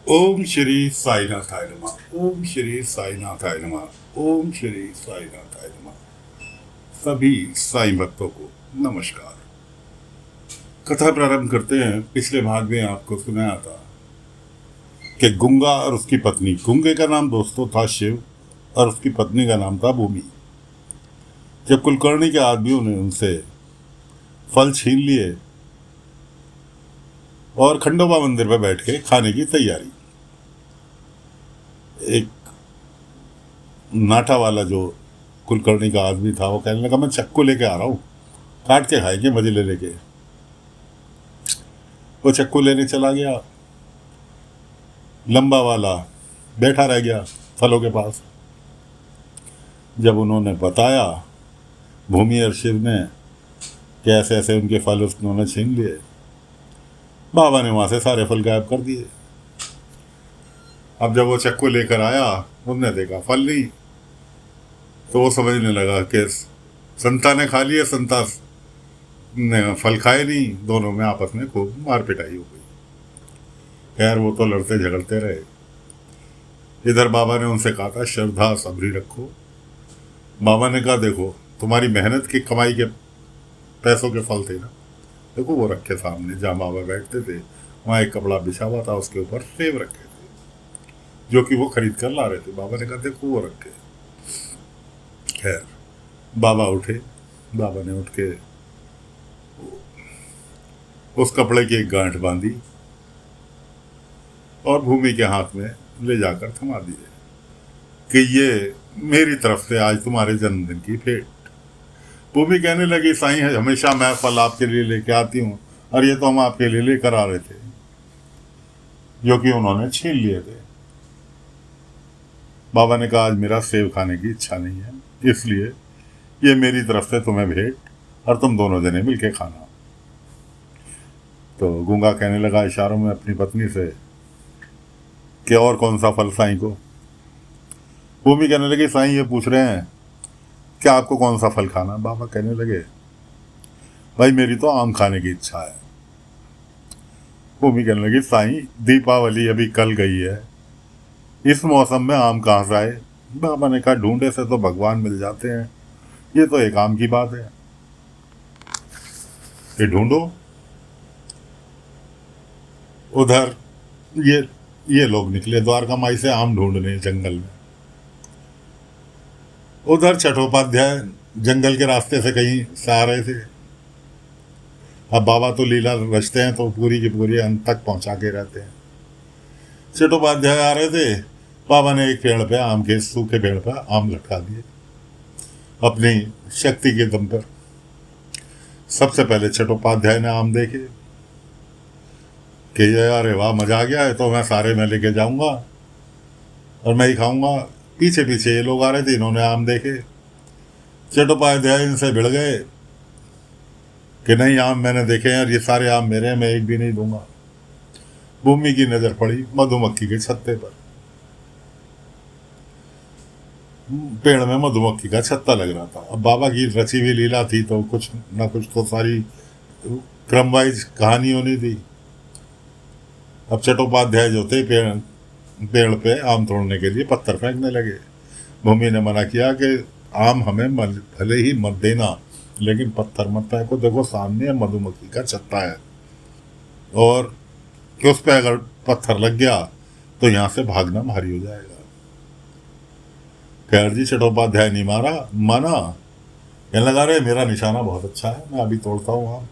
ओम श्री साईनाथाय नमः। ओम श्री साईनाथाय नमः। ओम श्री साईनाथाय नमः। सभी साईं भक्तों को नमस्कार। कथा प्रारंभ करते हैं। पिछले भाग में आपको सुनाया था कि गुंगा और उसकी पत्नी, गुंगे का नाम दोस्तों था शिव और उसकी पत्नी का नाम था भूमि। जब कुलकर्णी के आदमियों ने उनसे फल छीन लिए और खंडोबा मंदिर पर बैठ के खाने की तैयारी, एक नाटा वाला जो कुलकर्णी का आदमी था वो कहने लगा मैं चक्कू लेके आ रहा हूँ, काट के खाएंगे मजे ले लेके। वो चक्कू लेने चला गया। लंबा वाला बैठा रह गया फलों के पास। जब उन्होंने बताया भूमि और शिव ने कि ऐसे ऐसे उनके फल उन्होंने छीन लिए, बाबा ने वहां से सारे फल गायब कर दिए। अब जब वो चक्कू लेकर आया, उनने देखा फल नहीं, तो वो समझने लगा कि संता ने खा लिए, संता ने फल खाए नहीं। दोनों में आपस में खूब मार पिटाई हो गई। खैर वो तो लड़ते झगड़ते रहे। इधर बाबा ने उनसे कहा था श्रद्धा सबरी रखो। बाबा ने कहा देखो तुम्हारी मेहनत की कमाई के पैसों के फल थे ना, देखो वो रखे सामने। जहाँ बाबा बैठते थे वहाँ एक कपड़ा बिछा हुआ था, उसके ऊपर सेब रखे थे जो कि वो खरीद कर ला रहे थे। बाबा ने कहा देखो वो रखे। खैर बाबा उठे। बाबा ने उठ के उस कपड़े की एक गांठ बांधी और भूमि के हाथ में ले जाकर थमा दिए कि ये मेरी तरफ से आज तुम्हारे जन्मदिन की भेंट। भूमि कहने लगी साईं हमेशा मैं फल आपके लिए लेके आती हूँ और ये तो हम आपके लिए लेकर आ रहे थे जो कि उन्होंने छीन लिए थे। बाबा ने कहा आज मेरा सेब खाने की इच्छा नहीं है, इसलिए ये मेरी तरफ से तुम्हें भेंट और तुम दोनों जने मिलके खाना। तो गूंगा कहने लगा इशारों में अपनी पत्नी से कि और कौन सा फल साईं को। भूमि कहने लगी साईं ये पूछ रहे हैं कि आपको कौन सा फल खाना। बाबा कहने लगे भाई मेरी तो आम खाने की इच्छा है। भूमि कहने लगी साईं दीपावली अभी कल गई है, इस मौसम में आम कहाँ से आए। बाबा ने कहा ढूंढे से तो भगवान मिल जाते हैं, ये तो एक आम की बात है कि ढूंढो। उधर ये लोग निकले द्वारका माई से आम ढूंढने जंगल में। उधर चट्टोपाध्याय जंगल के रास्ते से कहीं से आ रहे थे। अब बाबा तो लीला रचते हैं तो पूरी की पूरी अंत तक पहुंचा के रहते हैं। चट्टोपाध्याय आ रहे थे, बाबा ने एक पेड़ पे आम के सूखे पेड़ पे आम लटका दिए अपनी शक्ति के दम पर। सबसे पहले चट्टोपाध्याय ने आम देखे कि ये अरे वाह मजा आ गया है, तो मैं सारे में लेके जाऊंगा और मैं ही खाऊंगा। पीछे पीछे ये लोग आ रहे थे, इन्होंने आम देखे। चट्टोपाध्याय इनसे भिड़ गए कि नहीं आम मैंने देखे हैं और ये सारे आम मेरे हैं, मैं एक भी नहीं दूंगा। भूमि की नजर पड़ी मधुमक्खी के छत्ते पर। पेड़ में मधुमक्खी का छत्ता लग रहा था। अब बाबा की रची हुई लीला थी तो कुछ ना कुछ तो सारी क्रम वाइज कहानी होनी थी। अब चट्टोपाध्याय जो थे पेड़ पे आम तोड़ने के लिए पत्थर फेंकने लगे। भूमि ने मना किया कि आम हमें भले ही मत देना, लेकिन पत्थर मत फेंको, देखो सामने मधुमक्खी का छत्ता है और कि उस पर अगर पत्थर लग गया तो यहाँ से भागना भारी हो जाएगा। खैर जी चट्टोपाध्याय नहीं माना। कहने लगा रहे मेरा निशाना बहुत अच्छा है, मैं अभी तोड़ता हूँ आम।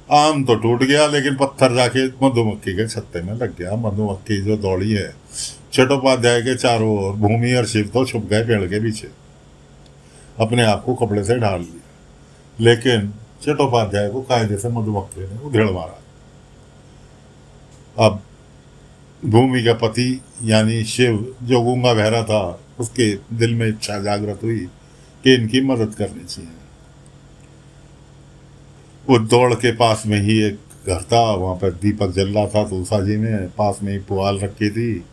आम तो टूट गया लेकिन पत्थर जाके मधुमक्खी के छत्ते में लग गया। मधुमक्खी जो दौड़ी है चट्टोपाध्याय के चारों ओर, भूमि और शिव तो छुप गए पेड़ के पीछे, अपने आप को कपड़े से ढाल लिया। लेकिन चट्टोपाध्याय को कायदे से मधुमक्खी ने उधेड़ मारा। अब भूमि का पति यानी शिव जो गूंगा बहरा था, उसके दिल में इच्छा जागृत हुई कि इनकी मदद करनी चाहिए। वो दौड़ के पास में ही एक घर था, वहाँ पर दीपक जल रहा था तुलसा जी में, पास में ही पुआल रखी थी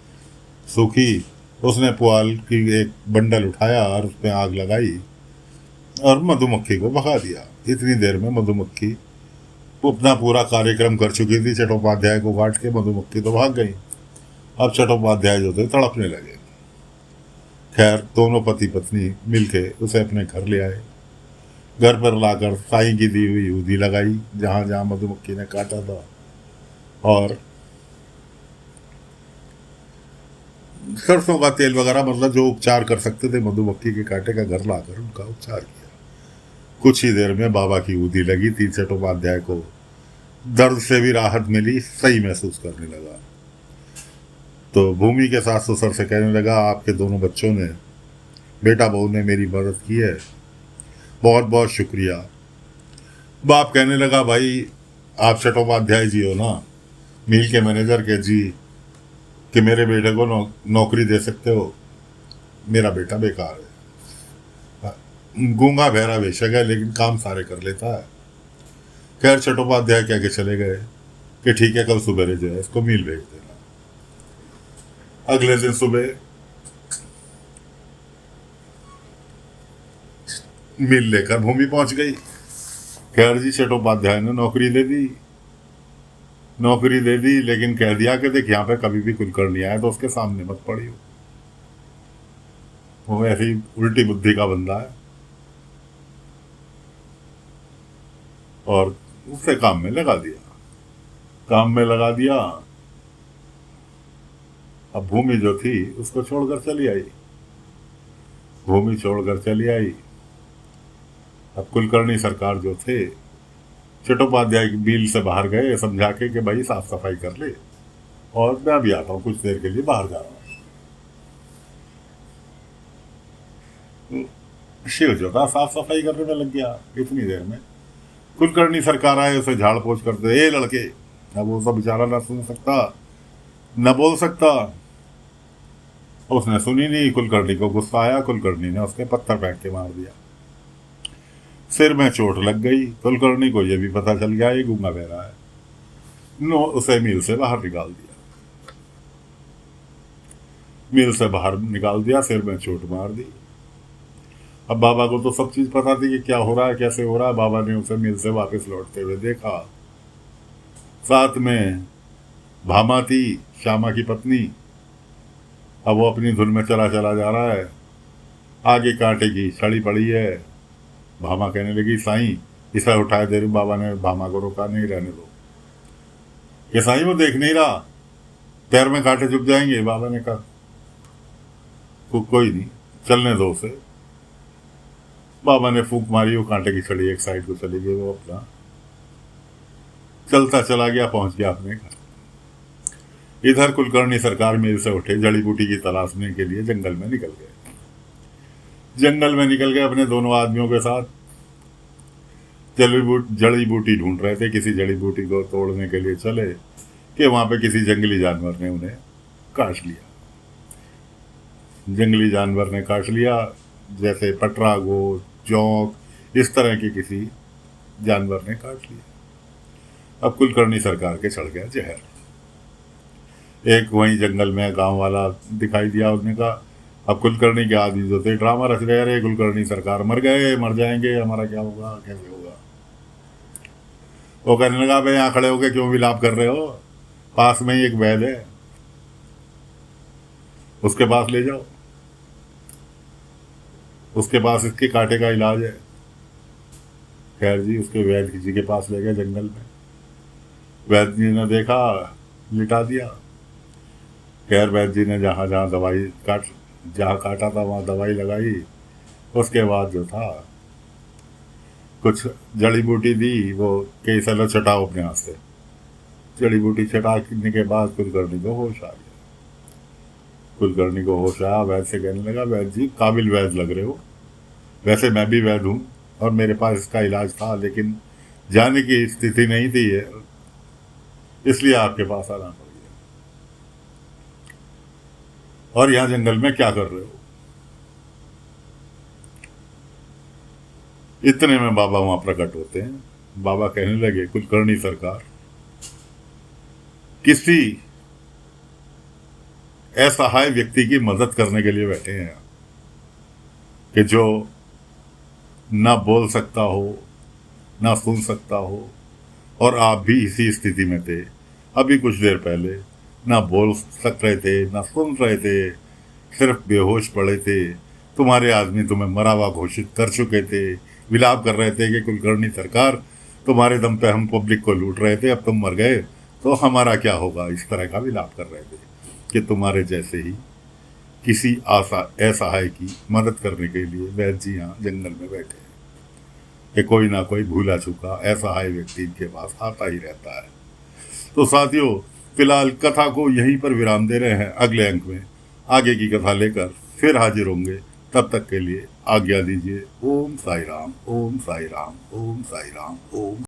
सूखी। उसने पुआल की एक बंडल उठाया और उसमें आग लगाई और मधुमक्खी को भगा दिया। इतनी देर में मधुमक्खी वो अपना पूरा कार्यक्रम कर चुकी थी, चट्टोपाध्याय को काट के मधुमक्खी तो भाग गई। अब चट्टोपाध्याय जो थे तड़पने लगे। खैर दोनों पति पत्नी मिलके उसे अपने घर ले आए। घर पर लाकर साईं की दी हुई ऊदी लगाई जहाँ जहाँ मधुमक्खी ने काटा था, और सरसों का तेल वगैरह, मतलब जो उपचार कर सकते थे मधुमक्खी के कांटे का, घर लाकर उनका उपचार किया। कुछ ही देर में बाबा की ऊदी लगी थी। चट्टोपाध्याय को दर्द से भी राहत मिली, सही महसूस करने लगा। तो भूमि के सास ससुर से कहने लगा, आपके दोनों बच्चों ने, बेटा बहू ने मेरी मदद की है, बहुत बहुत शुक्रिया। बाप कहने लगा, भाई आप चट्टोपाध्याय जी हो ना, मिल के मैनेजर के जी, कि मेरे बेटे को नौकरी दे सकते हो? मेरा बेटा बेकार है, गूंगा बहरा बेशक है, लेकिन काम सारे कर लेता है। खैर चट्टोपाध्याय कह के चले गए कि ठीक है, कल सुबह जो है इसको मिल भेज देना। अगले दिन सुबह मिल लेकर भूमि पहुंच गई। खैर जी चट्टोपाध्याय ने नौकरी दे दी, लेकिन कह दिया कि देख, यहाँ पे कभी भी कुलकर्णी आए तो उसके सामने मत पड़ी हो, वो ऐसी उल्टी बुद्धि का बंदा है। और उसे काम में लगा दिया। अब भूमि जो थी उसको छोड़कर चली आई। अब कुलकर्णी सरकार जो थे, चट्टोपाध्याय की बिल से बाहर गए समझा के भाई साफ सफाई कर ले, और मैं भी आता हूँ, कुछ देर के लिए बाहर जा रहा हूँ। शिव जो था साफ सफाई करने में लग गया। इतनी देर में कुलकर्णी सरकार आए, उसे झाड़ पोछ करते, ए लड़के। अब वो सब बेचारा ना सुन सकता, न बोल सकता। उसने सुनी नहीं। कुलकर्णी को गुस्सा आया, कुलकर्णी ने उसके पत्थर फेंक के मार दिया। सिर में चोट लग गई। कुलकर्णी को यह भी पता चल गया ये गूंगा बहरा है। उसे मिल से बाहर निकाल दिया। सिर में चोट मार दी। अब बाबा को तो सब चीज पता थी कि क्या हो रहा है, कैसे हो रहा है। बाबा ने उसे मिल से वापस लौटते हुए देखा। साथ में भामा थी, श्यामा की पत्नी। अब वो अपनी धुन में चला जा रहा है। आगे कांटे की छड़ी पड़ी है। भामा कहने लगी, साईं इसे उठाए दे रही। बाबा ने भामा को रोका, नहीं, रहने दो। ये साईं वो देख नहीं रहा, पैर में कांटे चुभ जाएंगे। बाबा ने कहा, कोई नहीं, चलने दो उसे। बाबा ने फूंक मारी, वो कांटे की छड़ी एक साइड को चली गई। वो अपना चलता चला गया, पहुंच गया अपने घर। इधर कुलकर्णी सरकार मिल से उठे, जड़ी बूटी की तलाशने के लिए जंगल में निकल गए अपने दोनों आदमियों के साथ। जड़ी बूटी ढूंढ रहे थे। किसी जड़ी बूटी को तोड़ने के लिए चले कि वहां पे किसी जंगली जानवर ने उन्हें काट लिया। जैसे पटरा गो, जोंक, इस तरह के किसी जानवर ने काट लिया। अब कुलकर्णी सरकार के चढ़ गया जहर। एक वहीं जंगल में गांव वाला दिखाई दिया। उसने कहा, अब कुलकर्णी के आदमी जो थे ड्रामा रच रहे, अरे कुलकर्णी सरकार मर जाएंगे, हमारा क्या होगा, कैसे होगा। वो कहने लगा, भाई यहाँ खड़े होके क्यों विलाप कर रहे हो, पास में ही एक वैद्य है, उसके पास ले जाओ, उसके पास इसके कांटे का इलाज है। खैर जी उसके वैद्य जी के पास ले गए जंगल में। वैद्य जी ने देखा, लिटा दिया। खैर वैद्य जी ने जहाँ काटा था वहाँ दवाई लगाई। उसके बाद जो था, कुछ जड़ी बूटी दी, वो कई सालों चटाओ अपने हाथ से। जड़ी बूटी चटाने के बाद कुलकर्णी को होश आया। वैद्य से कहने लगा, वैद्य जी काबिल वैद्य लग रहे हो, वैसे मैं भी वैद्य हूँ और मेरे पास इसका इलाज था, लेकिन जाने की स्थिति नहीं थी, इसलिए आपके पास आना पड़ गया। और यहाँ जंगल में क्या कर रहे हो? इतने में बाबा वहां प्रकट होते हैं। बाबा कहने लगे, कुलकर्णी सरकार, किसी असहाय व्यक्ति की मदद करने के लिए बैठे हैं कि जो ना बोल सकता हो, ना सुन सकता हो, और आप भी इसी स्थिति में थे। अभी कुछ देर पहले ना बोल सक रहे थे, ना सुन रहे थे, सिर्फ बेहोश पड़े थे। तुम्हारे आदमी तुम्हें मरा हुआ घोषित कर चुके थे, विलाप कर रहे थे कि कुलकर्णी सरकार, तुम्हारे दम पे हम पब्लिक को लूट रहे थे, अब तुम मर गए तो हमारा क्या होगा, इस तरह का विलाप कर रहे थे कि तुम्हारे जैसे ही किसी असहाय की मदद करने के लिए वैद्य जी यहाँ जंगल में बैठे हैं कि कोई ना कोई भूला चूका असहाय व्यक्ति इनके पास आता ही रहता है। तो साथियों, फिलहाल कथा को यहीं पर विराम दे रहे हैं। अगले अंक में आगे की कथा लेकर फिर हाजिर होंगे। तब तक के लिए आज्ञा दीजिए। ओम साई राम, ओम साई राम, ओम साई राम, ओम